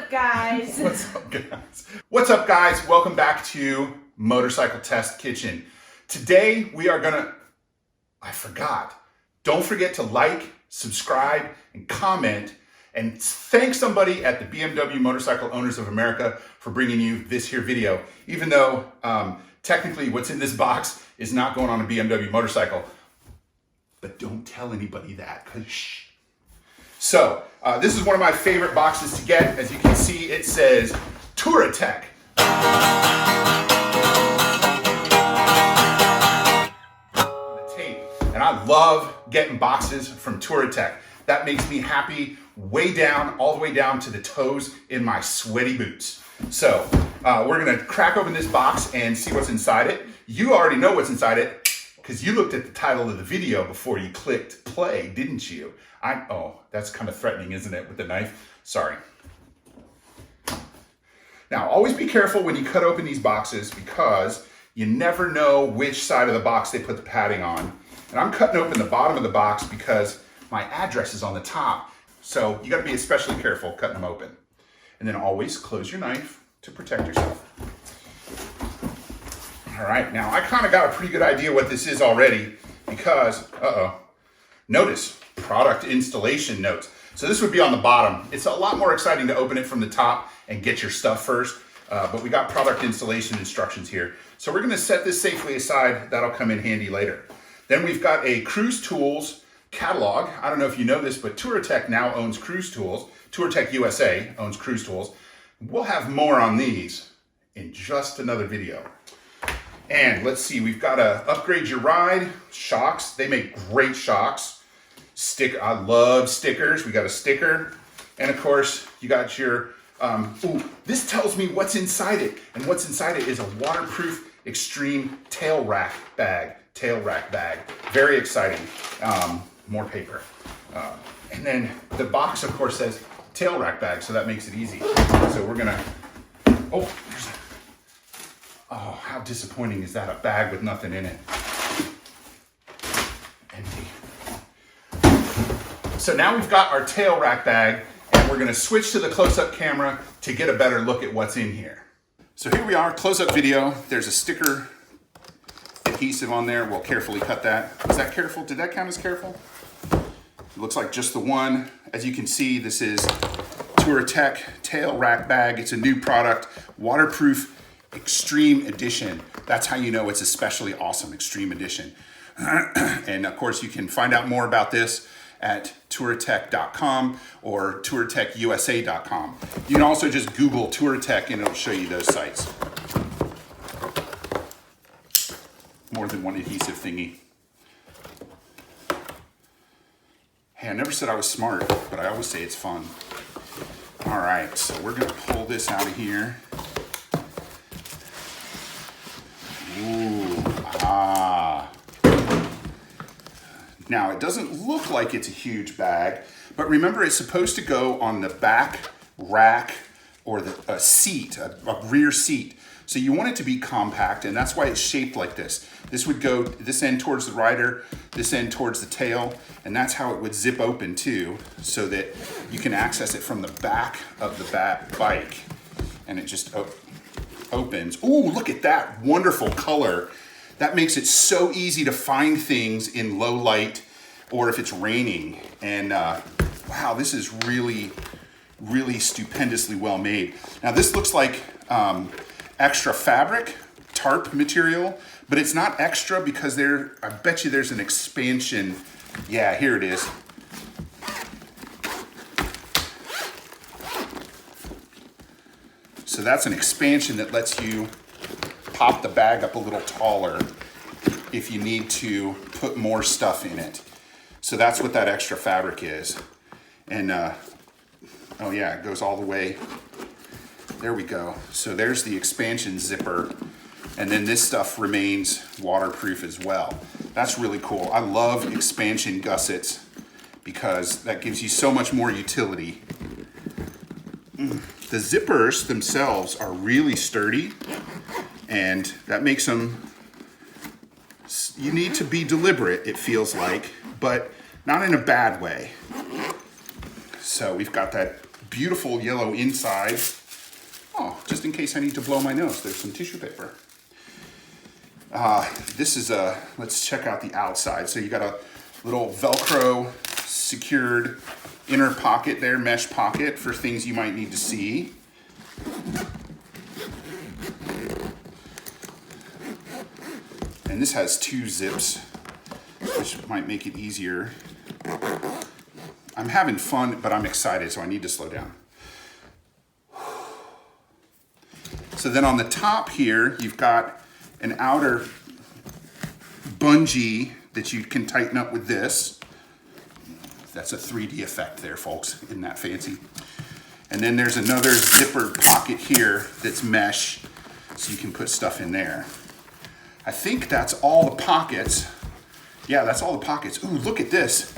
up, guys? What's up, guys? What's up, guys? Welcome back to Motorcycle Test Kitchen. Today we are I forgot. Don't forget to like, subscribe, and comment, and thank somebody at the BMW Motorcycle Owners of America for bringing you this here video. Even though technically what's in this box is not going on a BMW motorcycle, but don't tell anybody that, because shh. So this is one of my favorite boxes to get. As you can see, it says Touratech. Tape. And I love getting boxes from Touratech. That makes me happy way down, all the way down to the toes in my sweaty boots. So we're gonna crack open this box and see what's inside it. You already know what's inside it because you looked at the title of the video before you clicked play, didn't you? Oh, that's kind of threatening, isn't it, with the knife? Sorry. Now, always be careful when you cut open these boxes because you never know which side of the box they put the padding on. And I'm cutting open the bottom of the box because my address is on the top. So you gotta be especially careful cutting them open. And then always close your knife to protect yourself. All right, now I kind of got a pretty good idea what this is already because, notice product installation notes. So this would be on the bottom. It's a lot more exciting to open it from the top and get your stuff first, but we got product installation instructions here. So we're gonna set this safely aside. That'll come in handy later. Then we've got a Cruise Tools catalog. I don't know if you know this, but Touratech now owns Cruise Tools. Touratech USA owns Cruise Tools. We'll have more on these in just another video. And let's see, we've got a Upgrade Your Ride shocks. They make great shocks. I love stickers. We got a sticker. And of course, you got your, this tells me what's inside it. And what's inside it is a waterproof extreme tail rack bag. Very exciting. More paper. And then the box, of course, says tail rack bag, so that makes it easy. So we're gonna, oh, how disappointing is that? A bag with nothing in it. Empty. So now we've got our tail rack bag, and we're gonna switch to the close-up camera to get a better look at what's in here. So here we are, close-up video. There's a sticker adhesive on there. We'll carefully cut that. Is that careful? Did that count as careful? It looks like just the one. As you can see, this is Touratech tail rack bag. It's a new product, waterproof extreme edition. That's how you know it's especially awesome, extreme edition. And of course, you can find out more about this at touratech.com or touratechusa.com. You can also just Google Touratech and it'll show you those sites. More than one adhesive thingy. Hey, I never said I was smart, but I always say it's fun. All right, so we're gonna pull this out of here. Ooh, Now, it doesn't look like it's a huge bag, but remember it's supposed to go on the back rack or a seat, a rear seat. So you want it to be compact, and that's why it's shaped like this. This would go this end towards the rider, this end towards the tail, and that's how it would zip open too, so that you can access it from the back of the bike. And it just opens. Ooh, look at that wonderful color. That makes it so easy to find things in low light or if it's raining. And wow, this is really, really stupendously well made. Now this looks like extra fabric, tarp material, but it's not extra because I bet you there's an expansion. Yeah, here it is. So that's an expansion that lets you pop the bag up a little taller if you need to put more stuff in it. So that's what that extra fabric is. And oh yeah, it goes all the way. There we go. So there's the expansion zipper. And then this stuff remains waterproof as well. That's really cool. I love expansion gussets because that gives you so much more utility. The zippers themselves are really sturdy, and that makes them, you need to be deliberate, it feels like, but not in a bad way. So we've got that beautiful yellow inside. Oh, just in case I need to blow my nose, there's some tissue paper. This is let's check out the outside. So you got a little Velcro secured inner pocket there, mesh pocket for things you might need to see. And this has 2 zips, which might make it easier. I'm having fun, but I'm excited, so I need to slow down. So then on the top here, you've got an outer bungee that you can tighten up with this. That's a 3D effect there, folks. Isn't that fancy? And then there's another zipper pocket here that's mesh, so you can put stuff in there. I think that's all the pockets. Yeah, that's all the pockets. Ooh, look at this.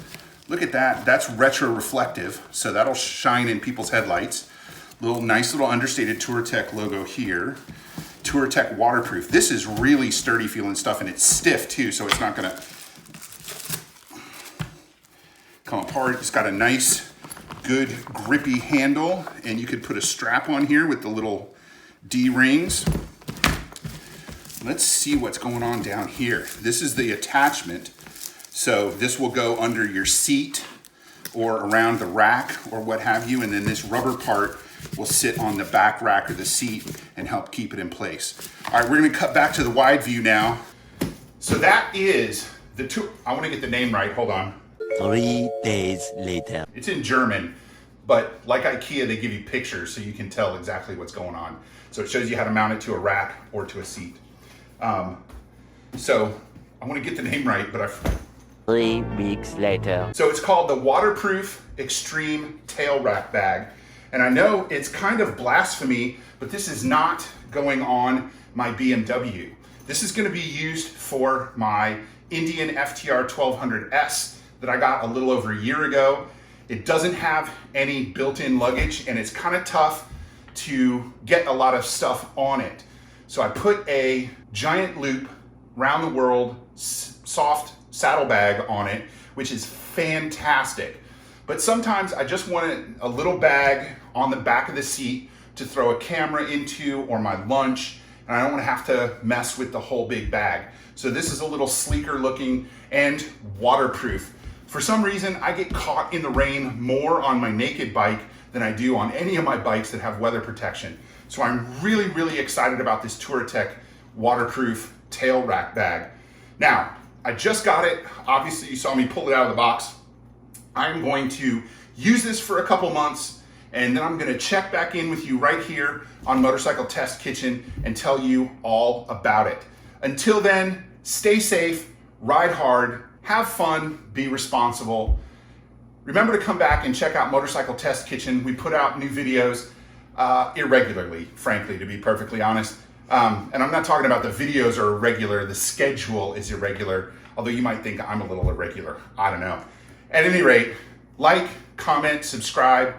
Look at that. That's retro reflective, so that'll shine in people's headlights. Nice little understated Touratech logo here. Touratech waterproof. This is really sturdy feeling stuff, and it's stiff too, so it's not gonna come apart. It's got a nice, good, grippy handle, and you could put a strap on here with the little D-rings. Let's see what's going on down here. This is the attachment. So this will go under your seat or around the rack or what have you, and then this rubber part will sit on the back rack or the seat and help keep it in place. All right, we're gonna cut back to the wide view now. So that is the I wanna get the name right, hold on. 3 days later. It's in German, but like IKEA, they give you pictures so you can tell exactly what's going on. So it shows you how to mount it to a rack or to a seat. So I wanna get the name right, but 3 weeks later. So it's called the Waterproof Extreme Tail Rack Bag. And I know it's kind of blasphemy, but this is not going on my BMW. This is gonna be used for my Indian FTR 1200S that I got a little over a year ago. It doesn't have any built-in luggage, and it's kind of tough to get a lot of stuff on it. So I put a giant loop round the world soft saddlebag on it, which is fantastic. But sometimes I just wanted a little bag on the back of the seat to throw a camera into or my lunch, and I don't want to have to mess with the whole big bag. So this is a little sleeker looking and waterproof. For some reason, I get caught in the rain more on my naked bike than I do on any of my bikes that have weather protection. So I'm really, really excited about this Touratech waterproof tail rack bag. Now, I just got it. Obviously, you saw me pull it out of the box. I'm going to use this for a couple months, and then I'm gonna check back in with you right here on Motorcycle Test Kitchen and tell you all about it. Until then, stay safe, ride hard, have fun, be responsible. Remember to come back and check out Motorcycle Test Kitchen. We put out new videos irregularly, frankly, to be perfectly honest. And I'm not talking about the videos are irregular, the schedule is irregular, although you might think I'm a little irregular, I don't know. At any rate, like, comment, subscribe,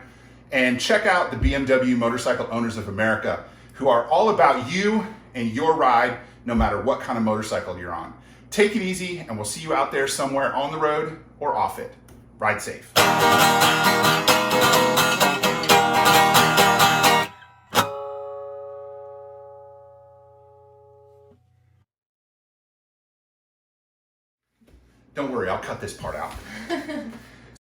and check out the BMW Motorcycle Owners of America, who are all about you and your ride, no matter what kind of motorcycle you're on. Take it easy, and we'll see you out there somewhere on the road or off it. Ride safe. Don't worry, I'll cut this part out.